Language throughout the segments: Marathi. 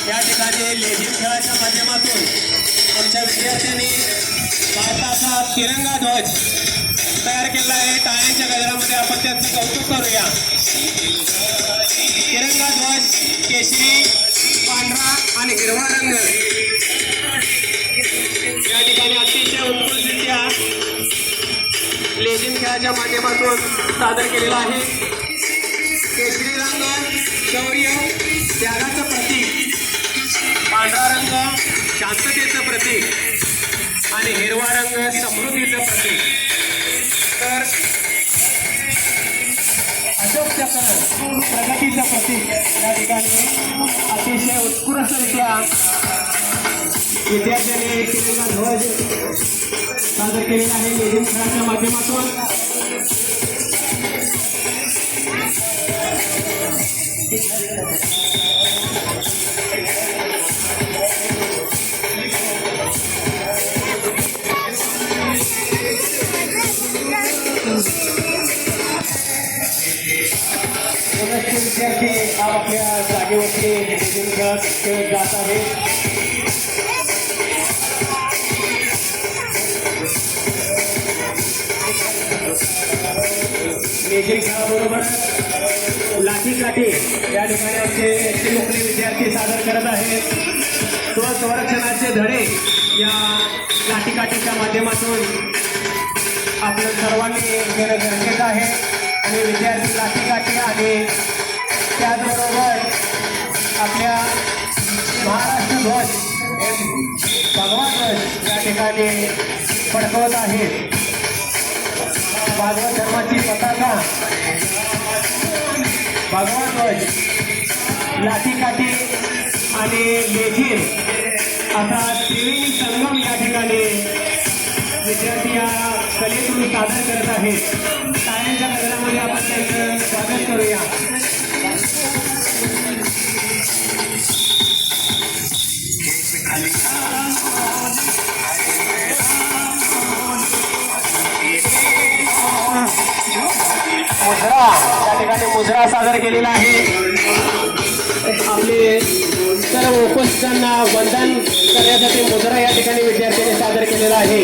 या ठिकाणी लेझिम खेळाच्या माध्यमातून आमच्या विद्यार्थ्यांनी भारताचा तिरंगा ध्वज तयार केला आहे। टाळ्यांच्या गजरामध्ये आपण त्यांचं कौतुक करूया। तिरंगा ध्वज केशरी, पांढरा आणि हिरवा रंग या ठिकाणी अतिशय उत्कृष्टरित्या लेझिम खेळाच्या माध्यमातून सादर केलेला आहे। केशरी रंग शौर्य त्यागाचं प्रतीक, पांढरा रंग शांततेचं प्रतीक आणि हिरवा रंग समृद्धीचं प्रतीक। तर अशोक चक्र प्रगतीचं प्रतीक या ठिकाणी अतिशय उत्कृष्टरित्या विद्यार्थ्यांनी तिरंगा ध्वज सादर केलेला आहे लेझिम खेळाच्या माध्यमातून। विद्यार्थी आपल्या जागेवरती लेझिम खेळत जात आहेत। लेझिम खेळाबरोबर लाठी काठी या ठिकाणी आमचे चिमुकले विद्यार्थी सादर करत आहेत। स्वसंरक्षणाचे धडे या लाठीकाठीच्या माध्यमातून आपल्या सर्वांनी घेणं गरजेचं आहे आणि विद्यार्थी लाठीकाठी आणि त्याचबरोबर आपल्या महाराष्ट्र ध्वज भगवा ध्वज या ठिकाणी फडकवत आहेत। भागवत धर्माची पताका, भगवा ध्वज, लाठीकाठी आणि लेझिम असा त्रिवेणी संगम या ठिकाणी विद्यार्थी या कलेतून सादर करत आहेत। टाळ्यांच्या गजरामध्ये आपण त्यांचं स्वागत करूया। मुजरा या ठिकाणी मुजरा सादर केलेला आहे। आपले सर्व उपस्थितांना वंदन करण्यासाठी मुजरा या ठिकाणी विद्यार्थ्यांनी सादर केलेला आहे।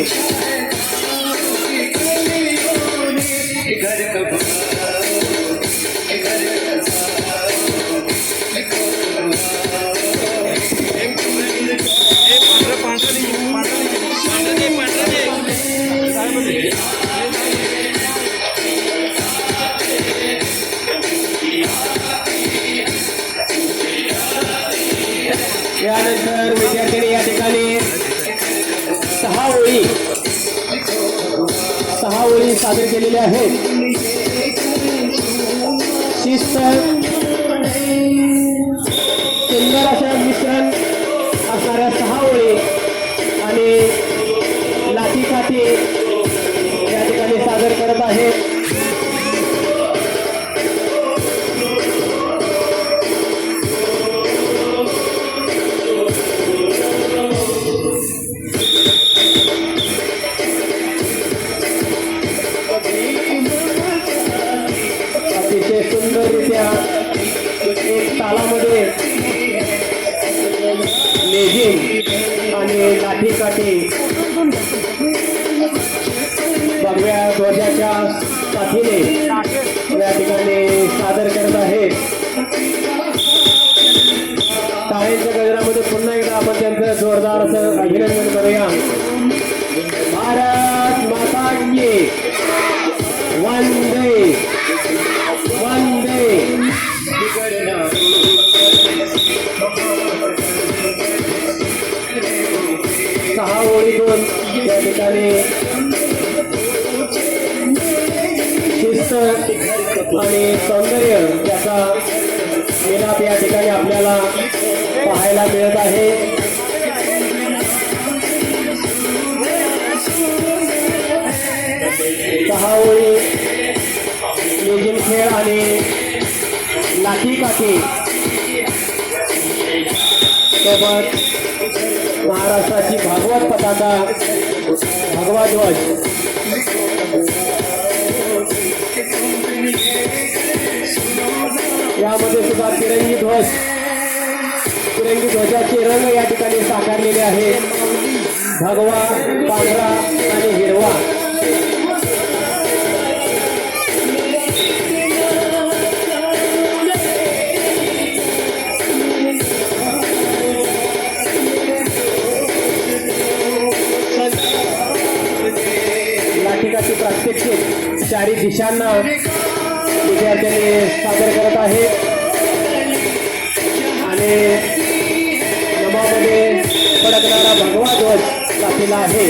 यानंतर विद्यार्थ्यांनी या ठिकाणी सहा ओळी सादर केलेल्या आहेत। शिस्त, सुंदर अशा मिश्रण असणाऱ्या 6 ओळी आणि लाठीकाठी या ठिकाणी सादर करत आहेत। अतिशय सुंदररित्या एक तालामध्ये लेझिम आणि लाठीकाठी विद्यार्थी भगव्या ध्वजाच्या साथीने या ठिकाणी सादर करत आहेत. टाळ्यांच्या गजरामध्ये पुन्हा एकदा आपण त्यांचं जोरदार असं अभिनंदन करूया. भारत माता की वंदे वंदे. सहा ओळीतून या ठिकाणी शिस्त आणि सौंदर्य याचा मिलाप या ठिकाणी आपल्याला पाहायला मिळत आहे. सहा ओळी लेझीम खेळ आणि लाठी काठी सोबत महाराष्ट्राची भागवत पताका भगवा ध्वज यामध्ये सुद्धा तिरंगी ध्वजाचे रंग या ठिकाणी साकारलेले आहे. भगवा, पांढरा आणि हिरवा. लाठीकाठी प्रात्यक्षिक चारी दिशांना विद्यार्थ्यांनी सादर करत आहेत आणि नमामध्ये फडकणारा भगवा ध्वज साथीला आहे.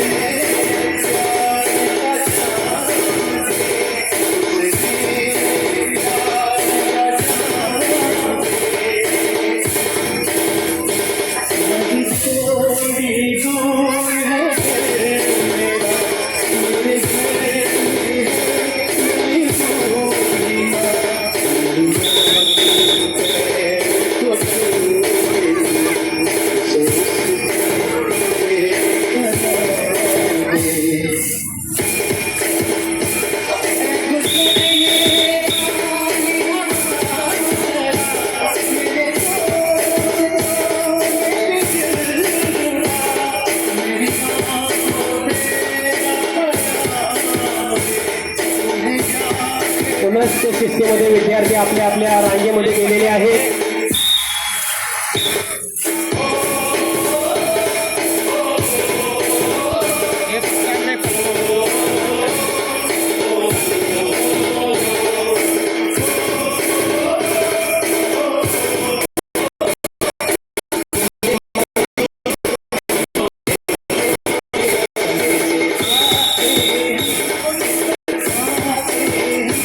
पुनश्च शिस्तीमध्ये विद्यार्थी आपल्या आपल्या रांगेमध्ये गेलेले आहेत.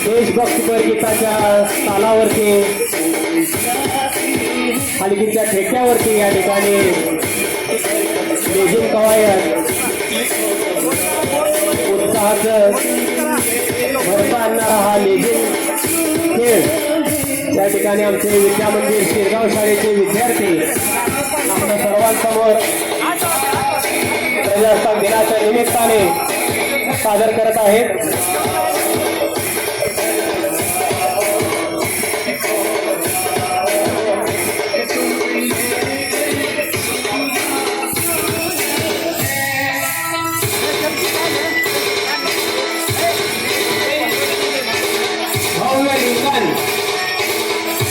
देशभक्तीपर गीताच्या तालावरती हलगीच्या ठेक्यावरती या ठिकाणी लेझीम कवायत उत्साहाचं भरता आणणारा हा लेझीम खेळ या ठिकाणी आमचे विद्या मंदिर शिरगाव शाळेचे विद्यार्थी आपल्या सर्वांसमोर प्रजासत्ताक दिनाच्या निमित्ताने सादर करत आहेत.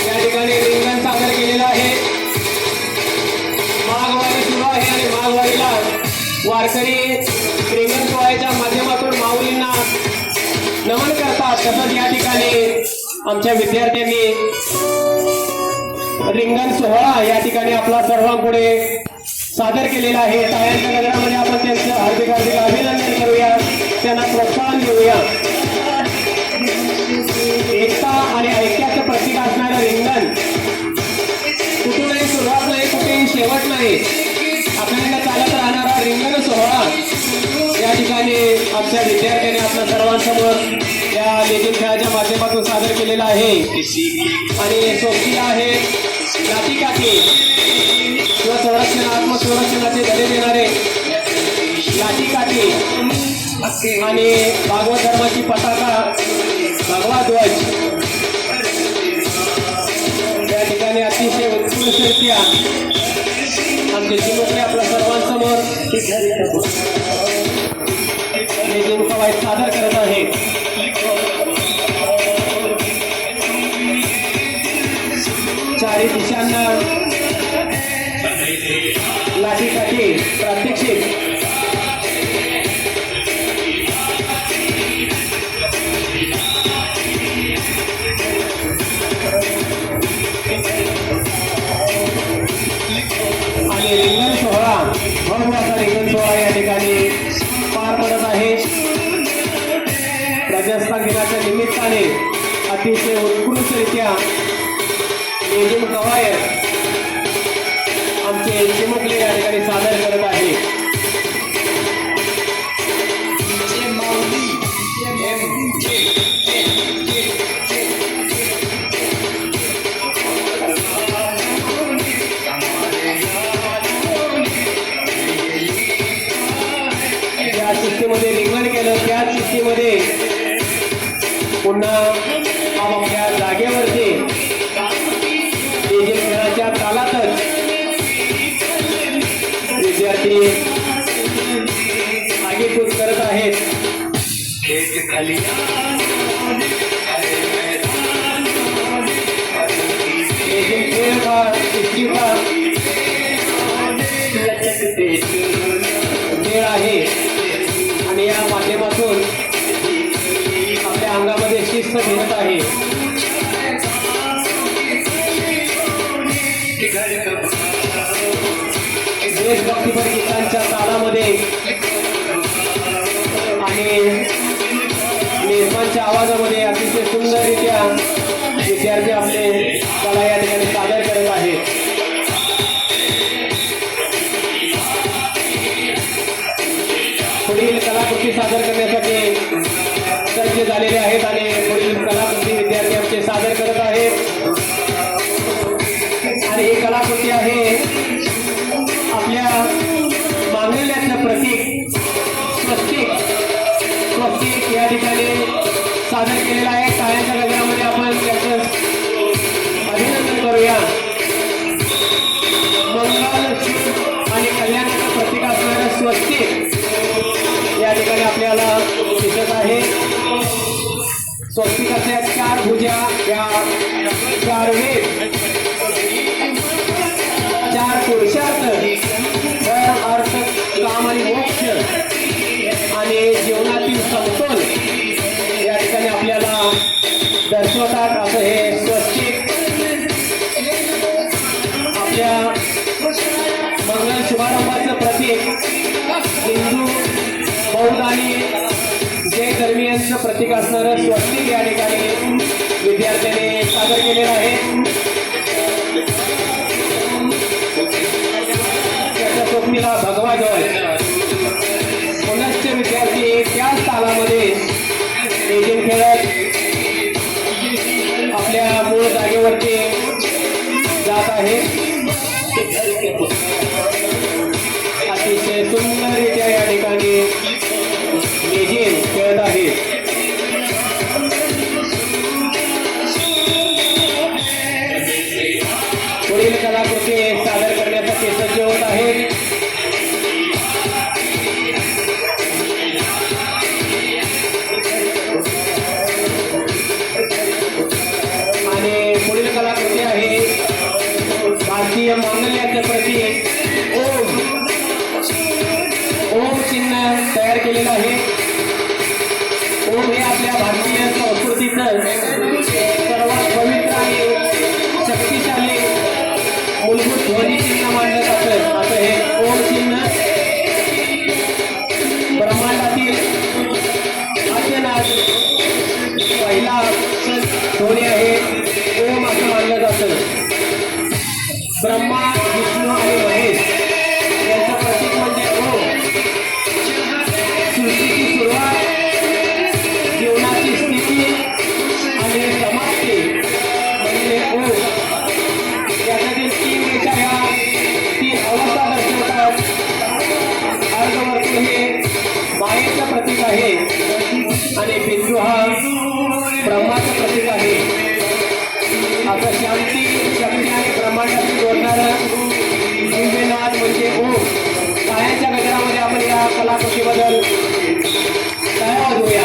या ठिकाणी रिंगण सादर केलेलं आहे. माघवारी सुरू आहे आणि माघवारीला वारकरी रिंगण सोहळ्याच्या माध्यमातून माऊलींना नमन करतात. तसंच या ठिकाणी आमच्या विद्यार्थ्यांनी रिंगण सोहळा या ठिकाणी आपला सर्वांपुढे सादर केलेला आहे. टाळ्यांच्या गजरामध्ये आपण त्यांचं हार्दिक हार्दिक अभिनंदन करूया, त्यांना प्रोत्साहन देऊया. एकता आणि ऐक्याचं प्रतीक असणारं रिंगण कुठूनही सुरुवात नाही, कुठेही शेवट नाही, आपल्याला चालत राहणारा रिंगण सोहळा या ठिकाणी आमच्या विद्यार्थ्यांनी आपल्या सर्वांसमोर या लेझीम खेळाच्या माध्यमातून सादर केलेला आहे. आणि सोबतीला आहे लाठीकाठी किंवा संरक्षण आत्मसंरक्षणाचे धडे देणारे लाठीकाठी आणि भागवत धर्माची पताका भगवा ध्वज या ठिकाणी अतिशय उत्कृष्टरित्या आमचे चिमुकले आपल्या सर्वांसमोर लेझिम कवायत सादर करत आहे. चारी दिशांना लाठीकाठी प्रात्यक्षिक. आणि रिंगण सोहळा, महत्वाचा रिंगण सोहळा या ठिकाणी पार पडत आहे. प्रजासत्ताक दिनाच्या निमित्ताने अतिशय उत्कृष्टरित्या लेझिम कवायत आमचे चिमुकले या ठिकाणी सादर करत आहे. ज्या चिठ्ठीमध्ये रिंगण केलं त्या चिठ्ठीमध्ये पुन्हा आपापल्या जागेवरती लेझिम खेळाच्या तालातच विद्यार्थी आगेकूच करत आहेत. लेझिम खेळ का कुस्ती का खेळ आहे आणि या माध्यमातून आपल्या अंगामध्ये शिस्त घेत आहे. देशभक्तीपर गीतांच्या तालामध्ये आणि निर्माणच्या आवाजामध्ये अतिशय सुंदररित्या विद्यार्थी आपले कला या ठिकाणी सादर करत आहेत. पुढील कलाकृती सादर करण्यासाठी सज्ज झालेले आहेत आणि पुढील कलाकृती विद्यार्थी आमचे सादर करत आहेत. आणि ही कलाकृती आहे आपल्या मांगल्याचं प्रतीक स्वस्तिक. स्वस्तिक या ठिकाणी सादर केलेलं आहे. टाळ्यांच्या गजरामध्ये आपण त्याचं अभिनंदन करूया. मंगल सुख आणि कल्याणाचं प्रतीक असणारं स्वस्तिक या ठिकाणी आपल्याला दिसत आहे. स्वस्तिकाच्या 4 भुजा, या 4 वेद, 4 पुरुषार्थ, धर्म अर्थ काम आणि मोक्ष आणि जीवनातील समतोल या ठिकाणी आपल्याला दर्शवतात. असं हे स्वस्तिक आपल्या मंगल शुभारंभाचं प्रतीक हिंदू बौद्ध आणि जैन धर्मीयांचं प्रतीक असणारं स्वस्तिक या ठिकाणी विद्यार्थ्यांनी सादर केलेलं आहे. त्याच्या स्वप्नीला भगवा ध्वज. पुनश्च विद्यार्थी त्याच तालामध्ये लेझिम खेळत आपल्या मूळ जागेवरती जात आहे. अतिशय सुंदररित्या या ठिकाणी लेझिम खेळत आहे. पुढील कलाकृती सादर करण्यासाठी सज्ज होत आहे. आणि पुढील कलाकृती आहे भारतीय मांगल्याचं प्रतीक ओम. ओम चिन्ह तयार केलेलं आहे. ओम हे आपल्या भारतीय संस्कृतीचं सर्वात पवित्र आणि शक्तिशाली मूलभूत ध्वनी चिन्ह मानलं जातं. असं हे ओम चिन्ह ब्रह्मांडातील अचानक पहिला ध्वनी आहे. ओम असं मानलं जातं. ब्रह्मा, विष्णू आणि महेश यांचं प्रतीक म्हणजे ओम. सृष्टीची सुरुवात, जीवनाची स्थिती आणि समाप्ती म्हणजे ओम. याच्यातील 3 रेषा ह्या 3 अवस्था दर्शवतात. अर्धवर्तुळ हे मायेचं प्रतीक आहे आणि बिंदू हा ब्रह्माचं प्रतीक आहे. आता शांती, शक्ती आणि ब्रह्मांडाशी जोडणारं दिव्यनाद म्हणजे ओम. टाळ्यांच्या गजरामध्ये कलाकृतीबद्दल काय वाजवूया.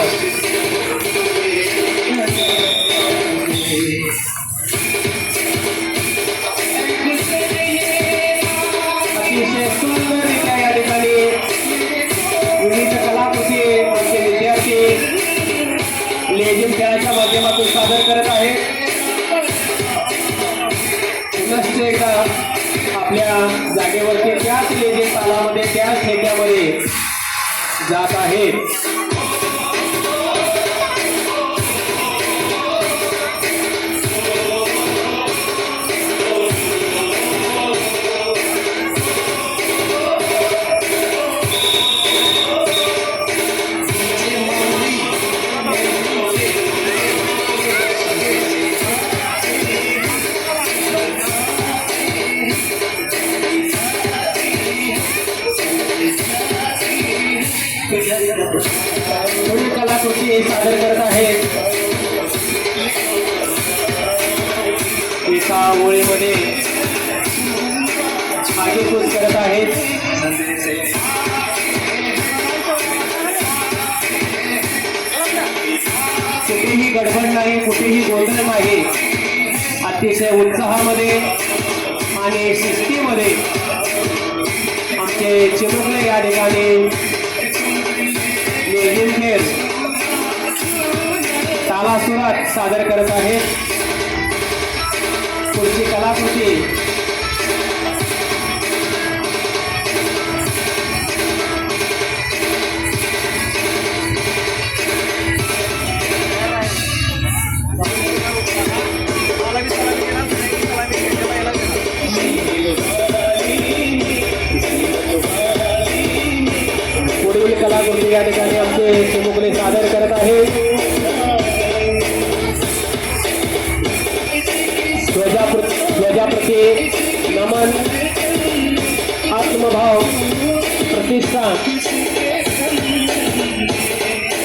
अतिशय सुंदररित्या या ठिकाणी विविध कलाकृती आमचे विद्यार्थी लेझिम खेळाच्या माध्यमातून सादर करत आहेत. पुनश्च एकदा आपल्या जागेवरती त्याच लेझिम तालामध्ये त्याच ठेक्यामध्ये जात आहेत. पुढील कलाकृती सादर करत आहेत. एका ओळीमध्ये आगेकूच करत आहेत. कुठेही गडबड नाही, कुठेही गोंधळ नाही. अतिशय उत्साहामध्ये आणि शिस्तीमध्ये आमचे चिमुकले या ठिकाणी लेझिम खेळ तालासुरात सादर करत आहेत. पुढची कलाकृती पुढील कलाकृती या ठिकाणी आमचे चिमुकले सादर करत आहेत. ध्वजाप्रती नमन, आत्मभाव, प्रतिष्ठा,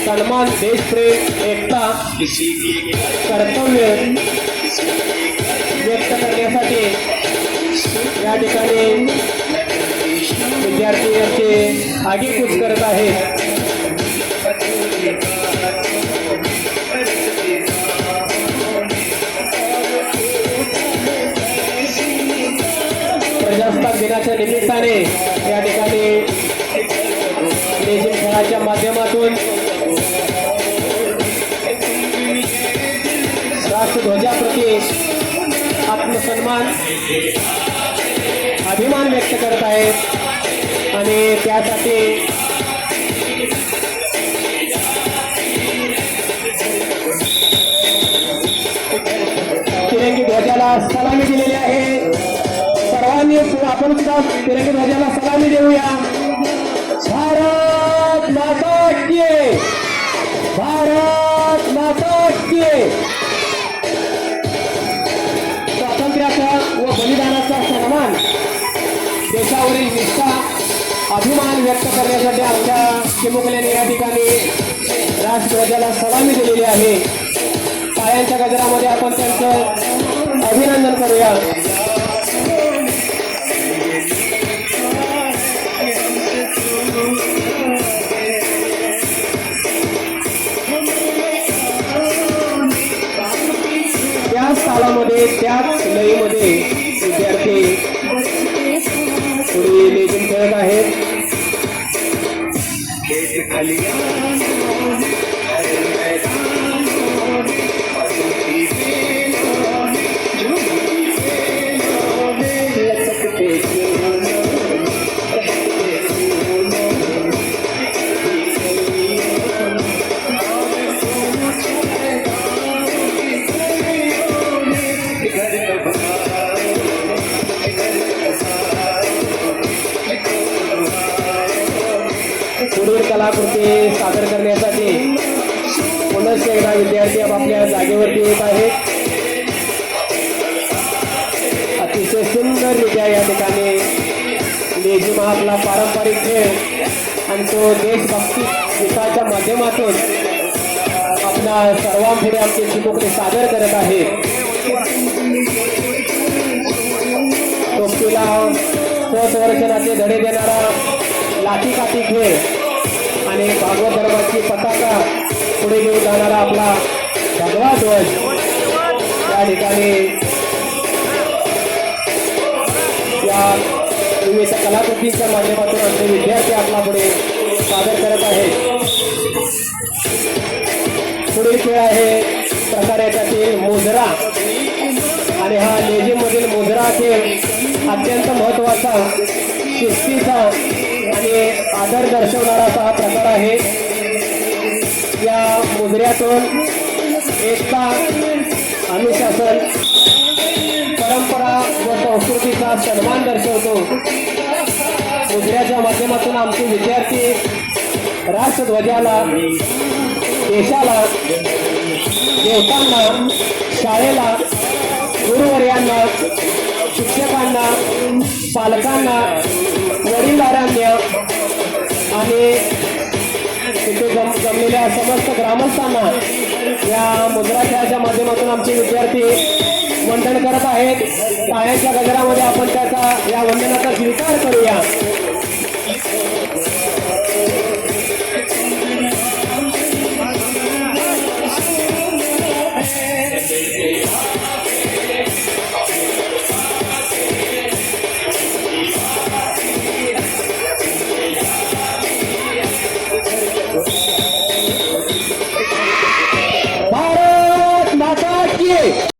सन्मान, देशप्रेम, एकता, कर्तव्य व्यक्त करण्यासाठी या ठिकाणी विद्यार्थी यांचे आगेकूच करत आहेत. प्रजासत्ताक दिनाच्या निमित्ताने या ठिकाणी लेझिम खेळाच्या माध्यमातून राष्ट्रध्वजाप्रती आत्मसन्मान, अभिमान व्यक्त करत आहेत आणि त्यासाठी तिरंगी ध्वजाला सलामी दिलेली आहे. सर्वांनी आपण सुद्धा तिरंगी ध्वजाला सलामी देऊया. भारत माता की, भारत माता की. स्वातंत्र्याचा व बलिदानाचा सन्मान, देशावरील निष्ठा, अभिमान व्यक्त करण्यासाठी आमच्या चिमुकल्याने या ठिकाणी राष्ट्रध्वजाला सलामी दिलेली आहे. टाळ्यांच्या गजरामध्ये आपण त्यांचं अभिनंदन करूया. त्याच तालामध्ये त्याच लयीमध्ये विद्यार्थी पुढे लेझिम खेळत आहेत. पुढील कलाकृती सादर करण्यासाठी पुनश्च एकदा विद्यार्थी आपापल्या जागेवरती येत आहेत. अतिशय सुंदररित्या या ठिकाणी लेझिम हा आपला पारंपरिक खेळ आणि तो देशभक्ती गीताच्या माध्यमातून आपल्या सर्वांपुढे आमचे चिमुकले सादर करत आहेत. सोबतीला स्वसंरक्षणाचे धडे देणारा लाठी काठी खेळ कार्यक्रमाची पताका पुढे घेऊन जाणारा आपला भगवा ध्वज या ठिकाणी या विविध कलाकृतींच्या माध्यमातून आमचे विद्यार्थी आपला पुढे सादर करत आहेत. पुढील खेळ आहे प्रकार याच्यातील मुजरा आणि हा लेझिम मधील मुजरा खेळ अत्यंत महत्वाचा, शिस्तीचा आणि आदर दर्शवणारा असा हा प्रकार आहे. या मुजऱ्यातून एकता, अनुशासन, परंपरा व संस्कृतीचा सन्मान दर्शवतो. मुजऱ्याच्या माध्यमातून आमचे विद्यार्थी राष्ट्रध्वजाला, देशाला, देवतांना, शाळेला, गुरुवर्यांना, शिक्षकांना, पालकांना, वडीलधाऱ्यांना आणि तिथे जमलेल्या समस्त ग्रामस्थांना या मुद्रा खेळाच्या माध्यमातून आमचे विद्यार्थी वंदन करत आहेत. टाळ्यांच्या गजरामध्ये आपण त्याचा या वंदनाचा स्वीकार करू.